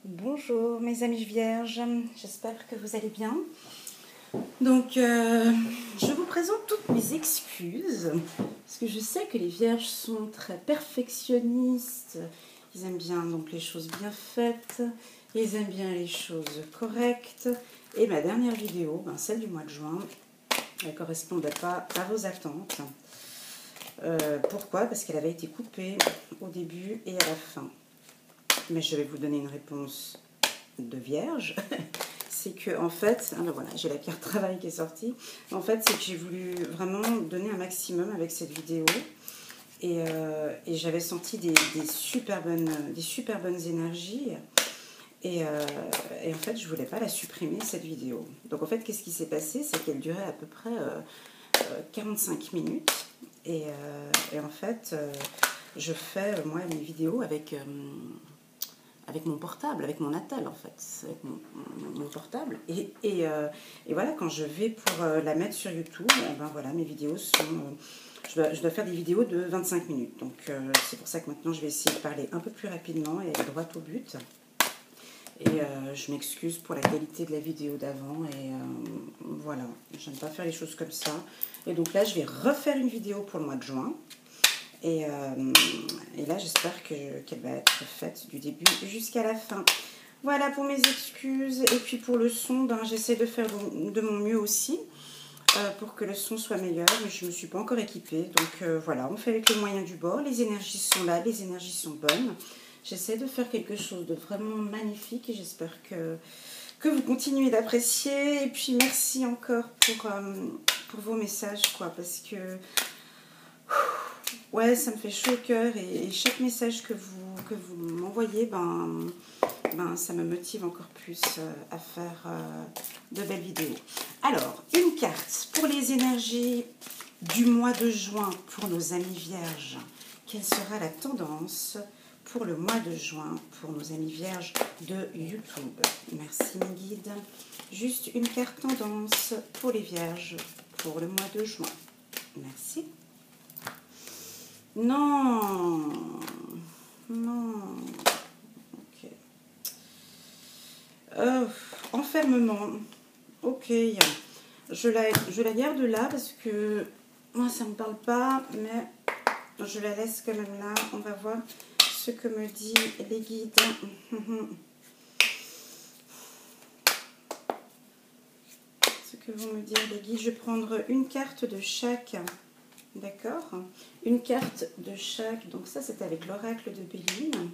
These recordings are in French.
Bonjour mes amis vierges, j'espère que vous allez bien. Donc je vous présente toutes mes excuses, parce que je sais que les vierges sont très perfectionnistes, ils aiment bien donc les choses bien faites, ils aiment bien les choses correctes, et ma dernière vidéo, celle du mois de juin, elle ne correspondait pas à vos attentes. Pourquoi? Parce qu'elle avait été coupée au début et à la fin. Mais je vais vous donner une réponse de vierge. C'est que en fait, alors voilà, j'ai la carte travail qui est sortie. En fait, c'est que j'ai voulu vraiment donner un maximum avec cette vidéo. Et j'avais senti des super bonnes énergies. Et en fait, je voulais pas la supprimer, cette vidéo. Donc en fait, qu'est-ce qui s'est passé? C'est qu'elle durait à peu près 45 minutes. Et en fait, je fais, moi, mes vidéos avec mon portable, avec mon attel en fait, avec mon portable. Et voilà, quand je vais pour la mettre sur YouTube, voilà, mes vidéos sont... je dois faire des vidéos de 25 minutes. Donc c'est pour ça que maintenant je vais essayer de parler un peu plus rapidement et aller droit au but. Et je m'excuse pour la qualité de la vidéo d'avant. Et voilà, j'aime pas faire les choses comme ça. Et donc là, je vais refaire une vidéo pour le mois de juin. Et là, j'espère qu'elle va être faite du début jusqu'à la fin. Voilà pour mes excuses. Et puis pour le son, j'essaie de faire de mon mieux aussi pour que le son soit meilleur. Mais je ne me suis pas encore équipée. Donc voilà, on fait avec les moyens du bord. Les énergies sont là, les énergies sont bonnes. J'essaie de faire quelque chose de vraiment magnifique et j'espère que vous continuez d'apprécier. Et puis merci encore pour vos messages, quoi, parce que... ouais, ça me fait chaud au cœur et chaque message que vous m'envoyez, ça me motive encore plus à faire de belles vidéos. Alors, une carte pour les énergies du mois de juin pour nos amis vierges. Quelle sera la tendance pour le mois de juin pour nos amis vierges de YouTube? Merci mes guides. Juste une carte tendance pour les vierges pour le mois de juin. Merci. Non, non, ok. Enfermement, ok. Je la garde là parce que moi ça me parle pas, mais je la laisse quand même là. On va voir ce que me disent les guides. Ce que vont me dire les guides. Je vais prendre une carte de chaque. D'accord, une carte de chaque. Donc ça, c'est avec l'oracle de Béline.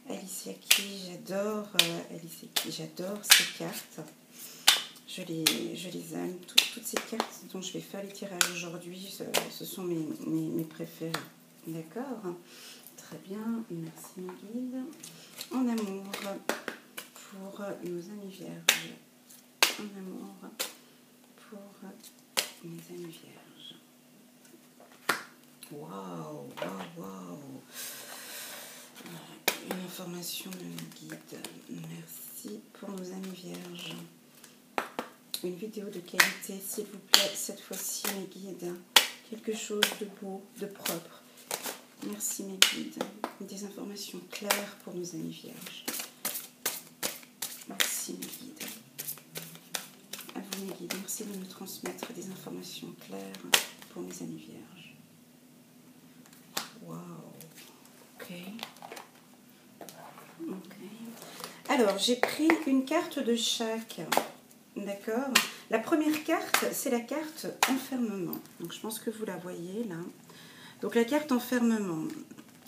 Alicia qui j'adore. Alicia qui j'adore ces cartes. Je les aime. Toutes ces cartes dont je vais faire les tirages aujourd'hui, ce sont mes préférées. D'accord, très bien. Merci mes guides. En amour pour nos amis vierges. En amour pour mes amis vierges. Waouh, waouh, waouh. Une information de mes guides. Merci pour nos amis vierges. Une vidéo de qualité, s'il vous plaît, cette fois-ci, mes guides. Quelque chose de beau, de propre. Merci, mes guides. Des informations claires pour nos amis vierges. Merci, mes guides. À vous, mes guides. Merci de me transmettre des informations claires pour mes amis vierges. Waouh. Ok. Ok. Alors, j'ai pris une carte de chaque. D'accord. La première carte, c'est la carte enfermement. Donc, je pense que vous la voyez là. Donc, la carte enfermement.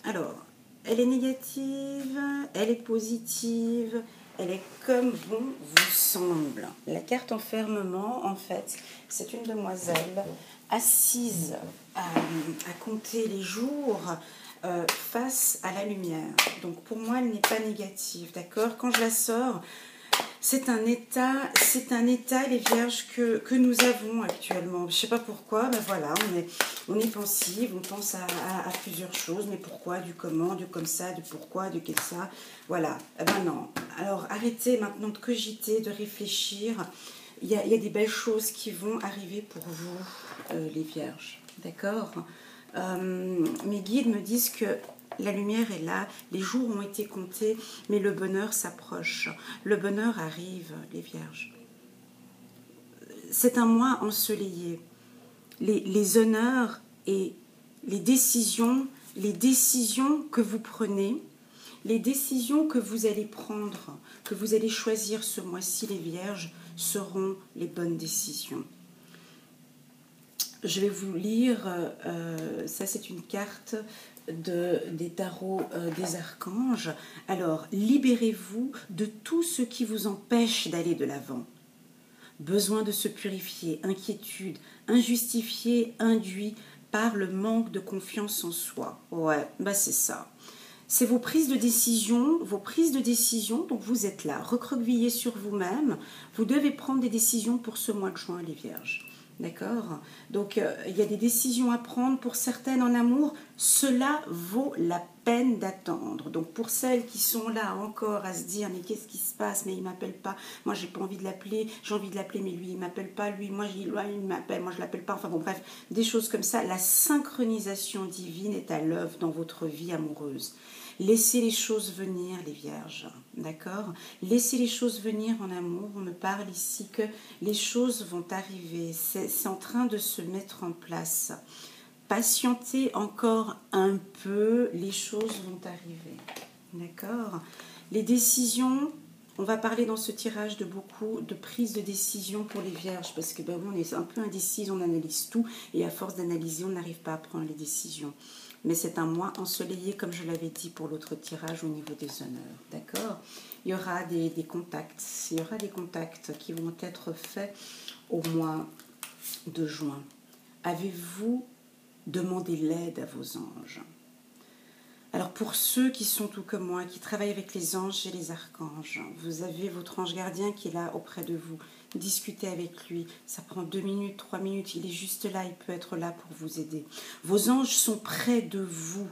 Alors, elle est négative, elle est positive, elle est comme bon vous semble. La carte enfermement, en fait, c'est une demoiselle assise à compter les jours face à la lumière. Donc pour moi, elle n'est pas négative, d'accord? Quand je la sors, c'est un état, les vierges, que nous avons actuellement. Je ne sais pas pourquoi, ben voilà, on est pensive, on pense à plusieurs choses, mais pourquoi, du comment, du comme ça, du pourquoi, du qu'est-ce ça, voilà. Ben non, alors arrêtez maintenant de cogiter, de réfléchir. Il y a des belles choses qui vont arriver pour vous, les vierges, d'accord? Mes guides me disent que la lumière est là, les jours ont été comptés, mais le bonheur s'approche. Le bonheur arrive, les Vierges. C'est un mois ensoleillé. Les honneurs et les décisions que vous prenez, les décisions que vous allez prendre, que vous allez choisir ce mois-ci, les Vierges, seront les bonnes décisions. Je vais vous lire, ça c'est une carte des tarots des archanges. Alors, libérez-vous de tout ce qui vous empêche d'aller de l'avant. Besoin de se purifier, inquiétude, injustifié, induit par le manque de confiance en soi. Ouais, bah c'est ça. C'est vos prises de décision, donc vous êtes là, recroquevillés sur vous-même. Vous devez prendre des décisions pour ce mois de juin, les Vierges. D'accord? Donc, il y a des décisions à prendre pour certaines en amour. Cela vaut la peine d'attendre. Donc, pour celles qui sont là encore à se dire, mais qu'est-ce qui se passe? Mais il ne m'appelle pas. Moi, j'ai pas envie de l'appeler. J'ai envie de l'appeler, mais lui, il ne m'appelle pas. Lui, moi, il m'appelle. Moi, je ne l'appelle pas. Enfin bon, bref, des choses comme ça. La synchronisation divine est à l'œuvre dans votre vie amoureuse. Laissez les choses venir, les Vierges, d'accord? Laissez les choses venir en amour. On me parle ici que les choses vont arriver. C'est en train de se mettre en place. Patientez encore un peu, les choses vont arriver, d'accord? Les décisions, on va parler dans ce tirage de beaucoup de prise de décision pour les Vierges, parce que on est un peu indécis, on analyse tout, et à force d'analyser, on n'arrive pas à prendre les décisions. Mais c'est un mois ensoleillé, comme je l'avais dit pour l'autre tirage au niveau des honneurs, d'accord? Il y aura des contacts, qui vont être faits au mois de juin. Avez-vous demandé l'aide à vos anges? Alors pour ceux qui sont tout comme moi, qui travaillent avec les anges et les archanges, vous avez votre ange gardien qui est là auprès de vous. Discutez avec lui, ça prend 2 minutes, 3 minutes, il est juste là, il peut être là pour vous aider. Vos anges sont près de vous.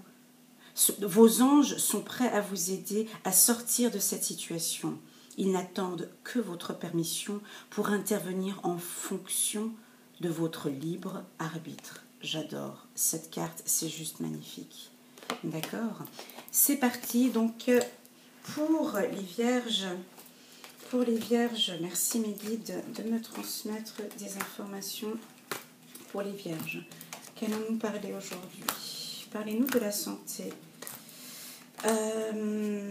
Vos anges sont prêts à vous aider à sortir de cette situation. Ils n'attendent que votre permission pour intervenir en fonction de votre libre arbitre. J'adore cette carte, c'est juste magnifique. D'accord? C'est parti. Donc, pour les Vierges, merci mes guides de me transmettre des informations pour les Vierges. Qu'allons-nous parler aujourd'hui? Parlez-nous de la santé. On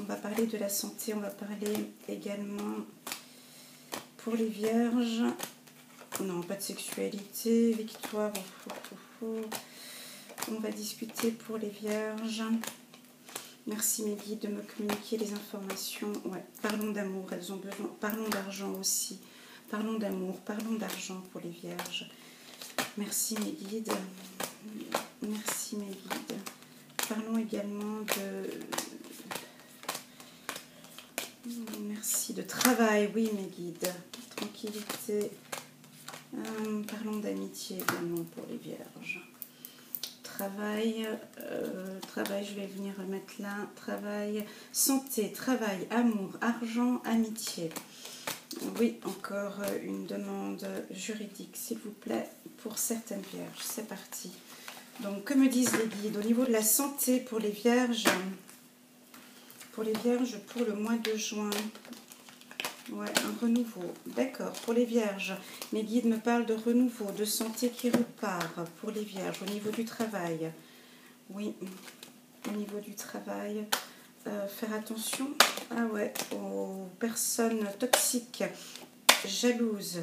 va parler de la santé, on va parler également pour les Vierges. Non, pas de sexualité, victoire. On va discuter pour les Vierges. Merci mes guides de me communiquer les informations. Ouais, parlons d'amour, elles ont besoin. Parlons d'argent aussi. Parlons d'amour, parlons d'argent pour les Vierges. Merci mes guides. Merci mes guides. Parlons également merci de travail, oui mes guides. Tranquillité. Parlons d'amitié également pour les Vierges. Travail, je vais venir remettre là. Travail, santé, travail, amour, argent, amitié. Oui, encore une demande juridique, s'il vous plaît, pour certaines Vierges. C'est parti. Donc, que me disent les guides au niveau de la santé pour les Vierges? Pour les Vierges, pour le mois de juin. Ouais, un renouveau. D'accord, pour les Vierges, mes guides me parlent de renouveau, de santé qui repart pour les Vierges, au niveau du travail. Oui, au niveau du travail, faire attention aux personnes toxiques, jalouses.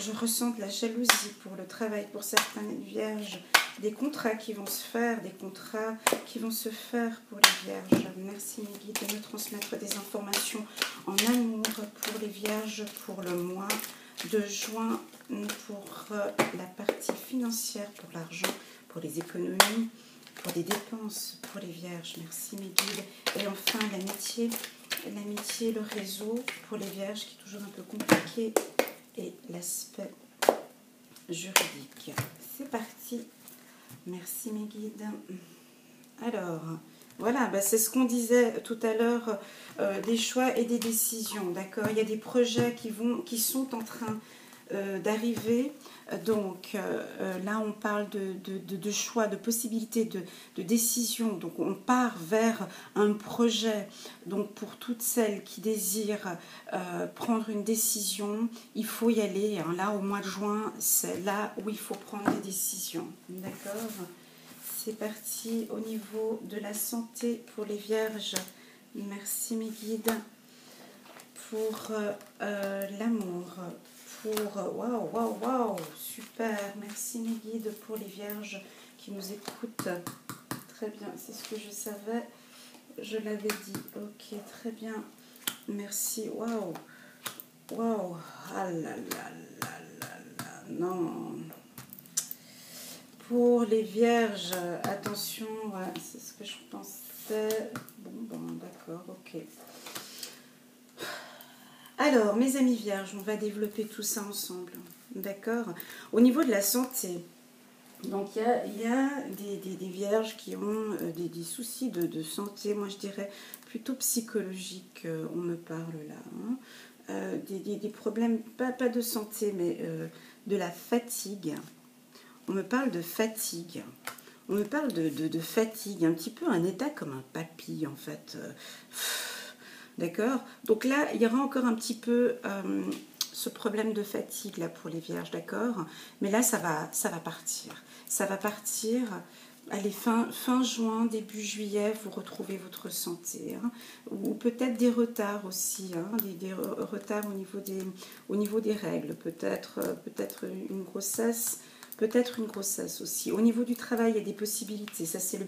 Je ressens de la jalousie pour le travail, pour certaines Vierges. Des contrats qui vont se faire, pour les Vierges. Merci mes guides de me transmettre des informations en amour pour les Vierges pour le mois de juin, pour la partie financière, pour l'argent, pour les économies, pour les dépenses pour les Vierges. Merci mes guides. Et enfin l'amitié, le réseau pour les Vierges qui est toujours un peu compliqué, et l'aspect juridique. C'est parti. Merci mes guides. Alors, voilà, c'est ce qu'on disait tout à l'heure, des choix et des décisions, d'accord? Il y a des projets qui sont en train d'arriver. Donc là, on parle de choix, de possibilités, de décision. Donc on part vers un projet. Donc pour toutes celles qui désirent prendre une décision, il faut y aller. Hein. Là, au mois de juin, c'est là où il faut prendre des décisions. D'accord ? C'est parti au niveau de la santé pour les vierges. Merci mes guides. Pour l'amour. Pour waouh, super. Merci mes guides pour les vierges qui nous écoutent. Très bien, c'est ce que je savais. Je l'avais dit. Ok, très bien. Merci. Waouh. Ah là là là là là. Non. Pour les vierges, attention, ouais, c'est ce que je pensais. Bon, d'accord, ok. Alors, mes amis vierges, on va développer tout ça ensemble, d'accord? Au niveau de la santé, donc il y a des vierges qui ont des soucis de santé, moi je dirais plutôt psychologiques, on me parle là. Hein. Des problèmes, pas de santé, mais de la fatigue. On me parle de fatigue. On me parle de fatigue, un petit peu un état comme un papy en fait. D'accord? Donc là, il y aura encore un petit peu ce problème de fatigue là pour les vierges, d'accord? Mais là, ça va partir. Ça va partir. Allez, fin juin, début juillet, vous retrouvez votre santé. Hein, ou peut-être des retards aussi, hein, des retards au niveau des règles. Peut-être une grossesse. Peut-être une grossesse aussi. Au niveau du travail, il y a des possibilités. Ça, c'est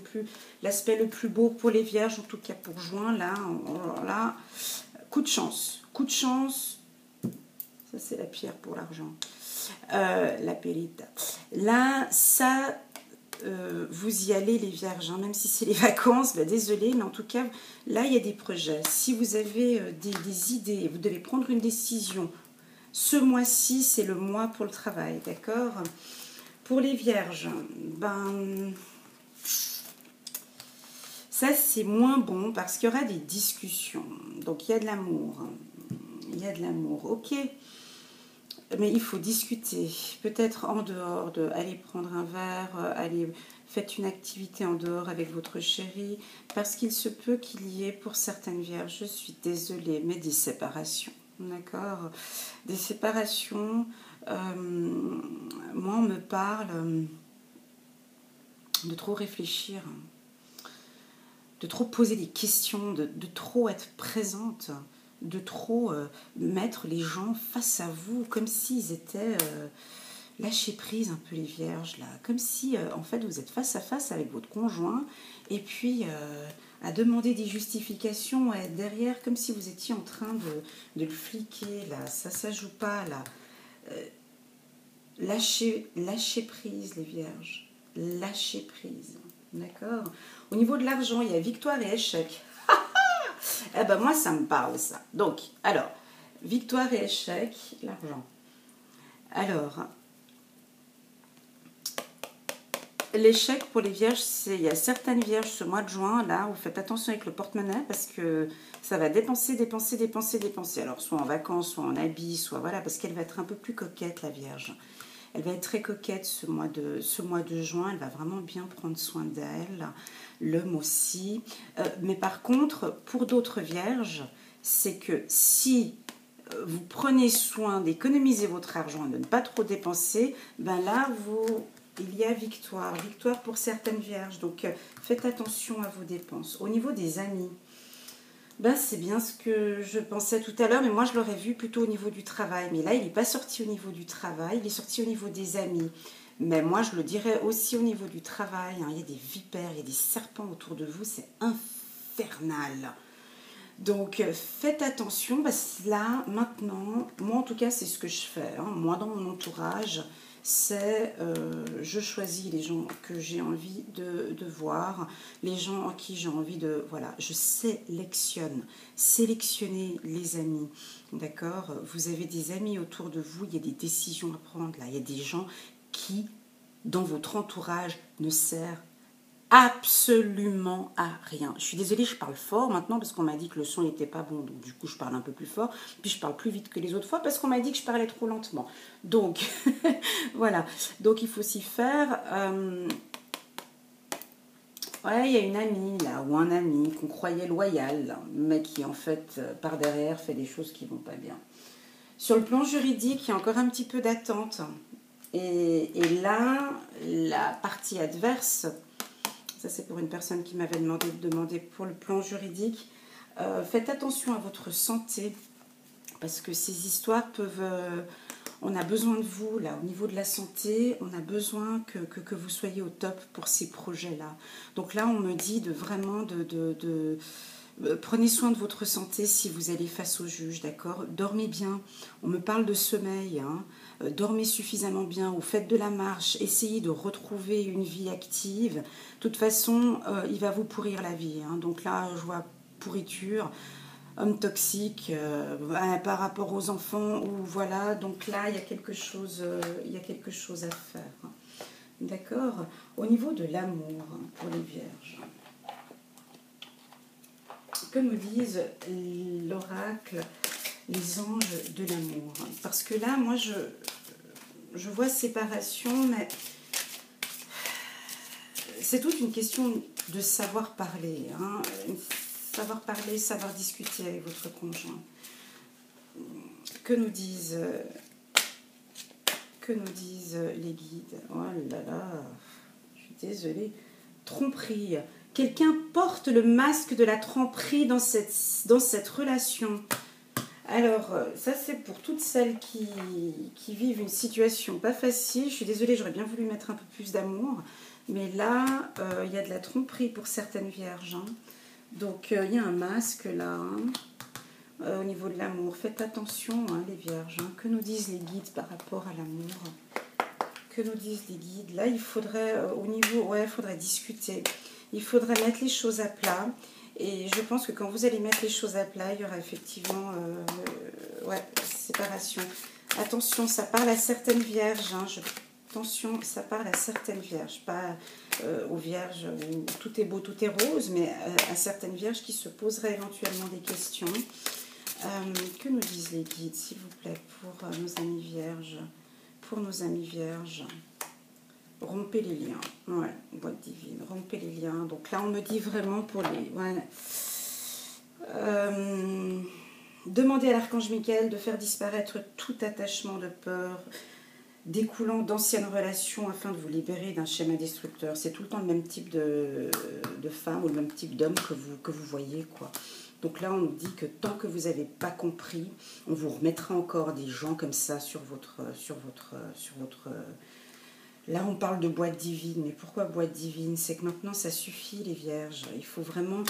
l'aspect le plus beau pour les vierges, en tout cas pour juin. Là, coup de chance. Coup de chance. Ça, c'est la pierre pour l'argent. La périta. Là, ça, vous y allez, les vierges. Hein, même si c'est les vacances, désolé, mais en tout cas, là, il y a des projets. Si vous avez des idées, vous devez prendre une décision. Ce mois-ci, c'est le mois pour le travail, d'accord ? Pour les vierges, ça c'est moins bon parce qu'il y aura des discussions. Donc il y a de l'amour. Il y a de l'amour, ok. Mais il faut discuter. Peut-être en dehors aller prendre un verre, aller faites une activité en dehors avec votre chéri. Parce qu'il se peut qu'il y ait pour certaines vierges, je suis désolée, mais des séparations. D'accord ? Des séparations. Moi, on me parle de trop réfléchir, de trop poser des questions, de trop être présente, de trop mettre les gens face à vous, comme s'ils étaient lâcher prise un peu les vierges, là, comme si en fait vous êtes face à face avec votre conjoint et puis à demander des justifications, à être derrière, comme si vous étiez en train de le fliquer, là, ça joue pas, là. Lâchez prise, les vierges. Lâchez prise. D'accord ? Au niveau de l'argent, il y a victoire et échec. Eh ben moi, ça me parle, ça. Donc, alors, victoire et échec, l'argent. Alors, l'échec pour les vierges, il y a certaines vierges ce mois de juin, là, vous faites attention avec le porte-monnaie parce que ça va dépenser. Alors, soit en vacances, soit en habits, soit voilà, parce qu'elle va être un peu plus coquette, la vierge. Elle va être très coquette ce mois de juin. Elle va vraiment bien prendre soin d'elle. L'homme aussi. Mais par contre, pour d'autres vierges, c'est que si vous prenez soin d'économiser votre argent et de ne pas trop dépenser, là, il y a victoire. Victoire pour certaines vierges. Donc, faites attention à vos dépenses. Au niveau des amis, c'est bien ce que je pensais tout à l'heure, mais moi je l'aurais vu plutôt au niveau du travail. Mais là, il n'est pas sorti au niveau du travail, il est sorti au niveau des amis. Mais moi, je le dirais aussi au niveau du travail. Hein. Il y a des vipères, il y a des serpents autour de vous, c'est infernal. Donc, faites attention, parce que là, maintenant, moi en tout cas, c'est ce que je fais. Hein. Moi, dans mon entourage, c'est je choisis les gens que j'ai envie de voir, les gens en qui j'ai envie de... Voilà, je sélectionne. Sélectionnez les amis, d'accord ? Vous avez des amis autour de vous, il y a des décisions à prendre là. Il y a des gens qui, dans votre entourage, ne servent absolument à rien. Je suis désolée, je parle fort maintenant parce qu'on m'a dit que le son n'était pas bon, donc du coup je parle un peu plus fort, puis je parle plus vite que les autres fois parce qu'on m'a dit que je parlais trop lentement. Donc voilà, donc il faut s'y faire. Ouais, il y a une amie là, ou un ami qu'on croyait loyal, mais qui en fait par derrière fait des choses qui vont pas bien. Sur le plan juridique, il y a encore un petit peu d'attente. Et là, la partie adverse, ça c'est pour une personne qui m'avait demandé pour le plan juridique, faites attention à votre santé, parce que ces histoires peuvent... on a besoin de vous, là, au niveau de la santé, on a besoin que vous soyez au top pour ces projets-là. Donc là, on me dit vraiment prenez soin de votre santé si vous allez face au juge, d'accord? Dormez bien. On me parle de sommeil, hein. Dormez suffisamment bien, ou faites de la marche, essayez de retrouver une vie active. De toute façon, il va vous pourrir la vie, hein. Donc là, je vois pourriture, homme toxique par rapport aux enfants, ou voilà. Donc là, il y a quelque chose à faire, hein. D'accord? Au niveau de l'amour, hein, pour les vierges. Que nous disent l'oracle, les anges de l'amour? Parce que là, moi, je vois séparation, mais c'est toute une question de savoir parler, hein. Savoir parler, savoir discuter avec votre conjoint. Que nous disent les guides? Oh là là, je suis désolée. Tromperie. Quelqu'un porte le masque de la tromperie dans cette relation. Alors, ça c'est pour toutes celles qui vivent une situation pas facile. Je suis désolée, j'aurais bien voulu mettre un peu plus d'amour. Mais là, il y a de la tromperie pour certaines vierges, hein. Donc, il y a un masque là, hein, au niveau de l'amour. Faites attention, hein, les vierges, hein. Que nous disent les guides par rapport à l'amour? Que nous disent les guides? Là, il faudrait, au niveau, ouais, il faudrait discuter. Il faudrait mettre les choses à plat. Et je pense que quand vous allez mettre les choses à plat, il y aura effectivement ouais, séparation. Attention, ça parle à certaines vierges, hein. Attention, ça parle à certaines vierges. Pas aux vierges où tout est beau, tout est rose, mais à certaines vierges qui se poseraient éventuellement des questions. Que nous disent les guides, s'il vous plaît, pour nos amis vierges? Pour nos amis vierges. Rompez les liens. Ouais, boîte divine. Rompez les liens. Donc là, on me dit vraiment pour les... Ouais. Demandez à l'archange Michael de faire disparaître tout attachement de peur découlant d'anciennes relations afin de vous libérer d'un schéma destructeur. C'est tout le temps le même type de femme ou le même type d'homme que vous voyez, quoi. Donc là, on nous dit que tant que vous n'avez pas compris, on vous remettra encore des gens comme ça sur votre Là, on parle de boîte divine, mais pourquoi boîte divine? C'est que maintenant, ça suffit, les vierges. Il faut vraiment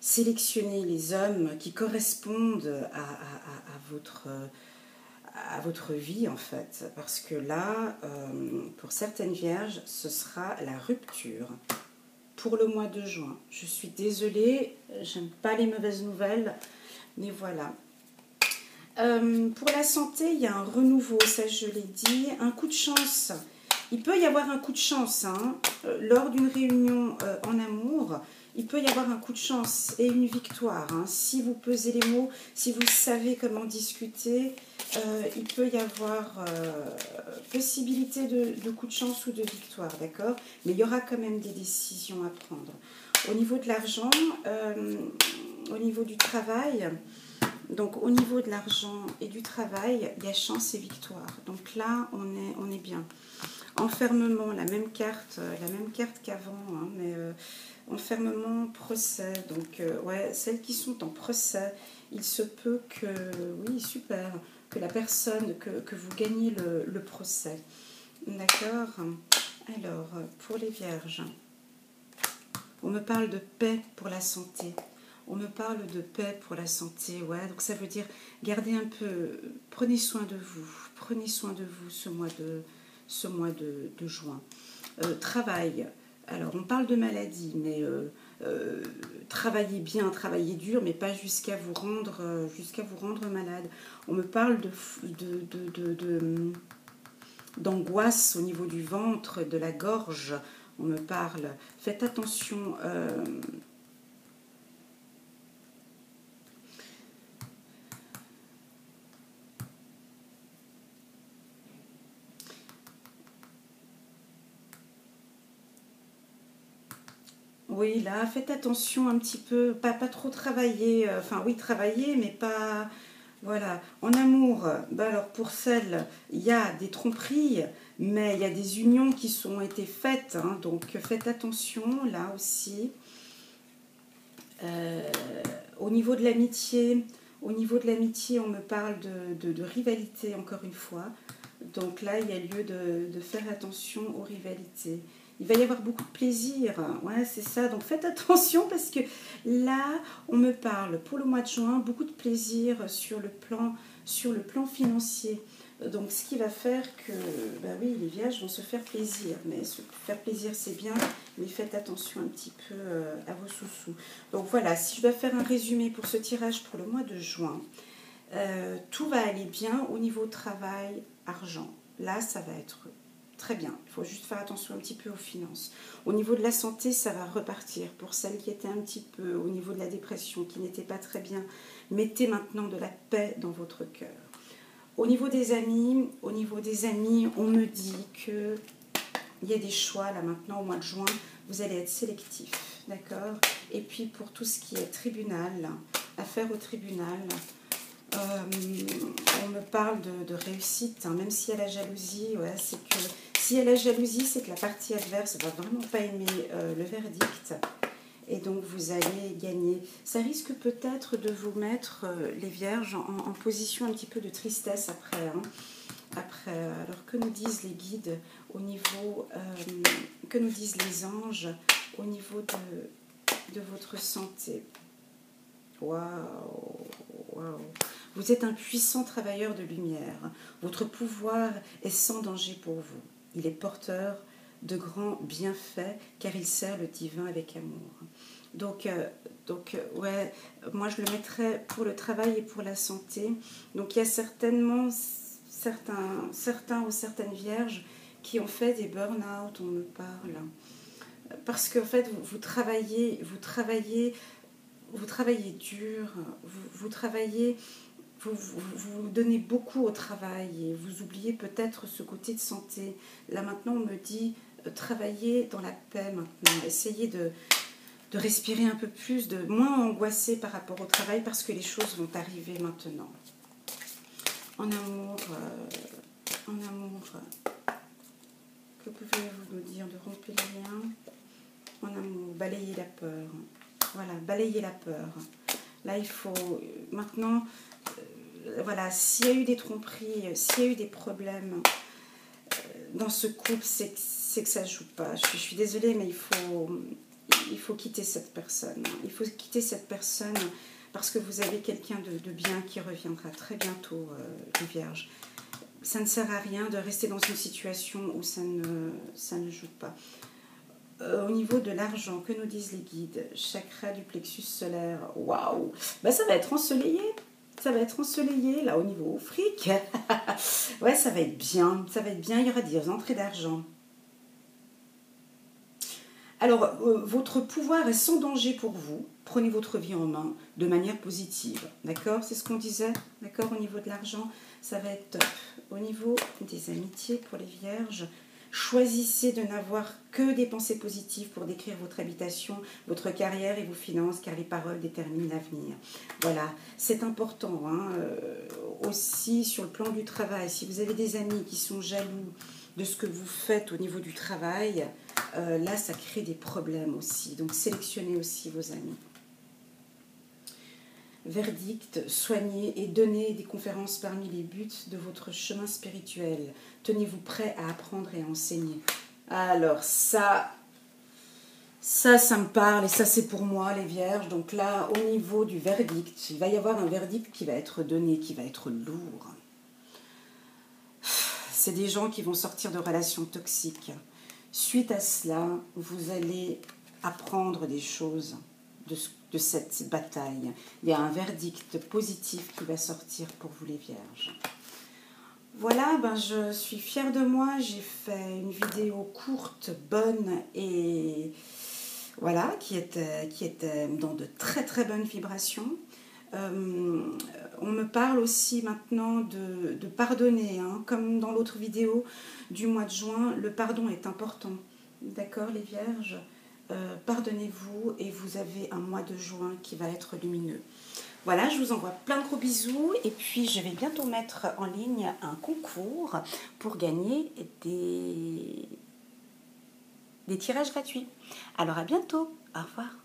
sélectionner les hommes qui correspondent à votre vie, en fait. Parce que là, pour certaines vierges, ce sera la rupture pour le mois de juin. Je suis désolée, j'aime pas les mauvaises nouvelles, mais voilà. Pour la santé, il y a un renouveau, ça je l'ai dit, un coup de chance. Il peut y avoir un coup de chance, hein, lors d'une réunion en amour. Il peut y avoir un coup de chance et une victoire, hein. Si vous pesez les mots, si vous savez comment discuter, il peut y avoir possibilité de coup de chance ou de victoire, d'accord? Mais il y aura quand même des décisions à prendre. Au niveau de l'argent, au niveau du travail, donc au niveau de l'argent et du travail, il y a chance et victoire. Donc là, on est bien. Enfermement, la même carte qu'avant, hein, mais enfermement, procès. Donc, ouais, celles qui sont en procès, il se peut que, oui, super, que la personne, que vous gagnez le procès. D'accord? Alors, pour les vierges, on me parle de paix pour la santé. On me parle de paix pour la santé, ouais, donc ça veut dire gardez un peu, prenez soin de vous ce mois de juin. Travail, alors on parle de maladie, mais travaillez bien, travaillez dur, mais pas jusqu'à vous rendre malade. On me parle d'angoisse au niveau du ventre, de la gorge. on me parle, faites attention. Oui, là, faites attention un petit peu, pas trop travailler, enfin oui, travailler, mais pas... Voilà, en amour, bah alors pour celle, il y a des tromperies, mais il y a des unions qui sont été faites, hein, donc faites attention là aussi. Euh, au niveau de l'amitié, on me parle de rivalité encore une fois. Donc là, il y a lieu de faire attention aux rivalités. Il va y avoir beaucoup de plaisir, ouais, c'est ça. Donc faites attention parce que là, on me parle pour le mois de juin beaucoup de plaisir sur le plan financier. Donc ce qui va faire que, bah oui, les vierges vont se faire plaisir. Mais se faire plaisir, c'est bien, mais faites attention un petit peu à vos sous-sous. Donc voilà, si je dois faire un résumé pour ce tirage pour le mois de juin, tout va aller bien au niveau travail, argent. Là, ça va être très bien. Il faut juste faire attention un petit peu aux finances. Au niveau de la santé, ça va repartir. Pour celles qui étaient un petit peu au niveau de la dépression, qui n'étaient pas très bien, mettez maintenant de la paix dans votre cœur. Au niveau des amis, on me dit que il y a des choix là maintenant au mois de juin. Vous allez être sélectif, d'accord? Et puis pour tout ce qui est tribunal, affaire au tribunal. On me parle de réussite, hein, même s'il y a la jalousie, ouais, c'est que s'il y a la jalousie, c'est que la partie adverse ne va vraiment pas aimer le verdict. Et donc vous allez gagner. Ça risque peut-être de vous mettre, les vierges, en position un petit peu de tristesse après. Hein. Après, alors que nous disent les guides au niveau, que nous disent les anges au niveau de votre santé? Waouh, waouh. Vous êtes un puissant travailleur de lumière. Votre pouvoir est sans danger pour vous. Il est porteur de grands bienfaits car il sert le divin avec amour. Donc ouais, moi je le mettrais pour le travail et pour la santé. Donc il y a certainement certains ou certaines vierges qui ont fait des burn-out, on me parle. Parce qu'en fait, vous travaillez dur, vous travaillez, vous donnez beaucoup au travail et vous oubliez peut-être ce côté de santé. Là maintenant, on me dit travaillez dans la paix maintenant, essayez de respirer un peu plus, de moins angoisser par rapport au travail parce que les choses vont arriver maintenant. En amour, que pouvez-vous nous dire de rompre les liens? En amour, balayer la peur. Voilà, balayer la peur. Là, il faut maintenant, voilà, s'il y a eu des tromperies, s'il y a eu des problèmes dans ce couple, c'est que ça ne joue pas. Je suis désolée, mais il faut quitter cette personne. Il faut quitter cette personne parce que vous avez quelqu'un de bien qui reviendra très bientôt, les vierges. Ça ne sert à rien de rester dans une situation où ça ne joue pas. Au niveau de l'argent, que nous disent les guides? Chakra du plexus solaire. Waouh! Ben, ça va être ensoleillé. Ça va être ensoleillé, là, au niveau fric. Ouais, ça va être bien. Ça va être bien. Il y aura des entrées d'argent. Alors, votre pouvoir est sans danger pour vous. Prenez votre vie en main de manière positive. D'accord? C'est ce qu'on disait. D'accord? Au niveau de l'argent, ça va être top. Au niveau des amitiés pour les vierges, choisissez de n'avoir que des pensées positives pour décrire votre habitation, votre carrière et vos finances, car les paroles déterminent l'avenir. Voilà, c'est important. Hein, aussi sur le plan du travail, si vous avez des amis qui sont jaloux de ce que vous faites au niveau du travail, là, ça crée des problèmes aussi. Donc, sélectionnez aussi vos amis. Verdict, soignez et donnez des conférences parmi les buts de votre chemin spirituel. Tenez-vous prêt à apprendre et à enseigner. Alors ça me parle et ça c'est pour moi les vierges. Donc là, au niveau du verdict, il va y avoir un verdict qui va être donné, qui va être lourd. C'est des gens qui vont sortir de relations toxiques. Suite à cela, vous allez apprendre des choses de cette bataille. Il y a un verdict positif qui va sortir pour vous les vierges. Voilà, ben je suis fière de moi. J'ai fait une vidéo courte, bonne et voilà, qui était dans de très très bonnes vibrations. Euh, on me parle aussi maintenant de pardonner, hein. Comme dans l'autre vidéo du mois de juin, le pardon est important. D'accord, les vierges. Pardonnez-vous et vous avez un mois de juin qui va être lumineux. Voilà, je vous envoie plein de gros bisous et puis je vais bientôt mettre en ligne un concours pour gagner des tirages gratuits. Alors à bientôt, au revoir.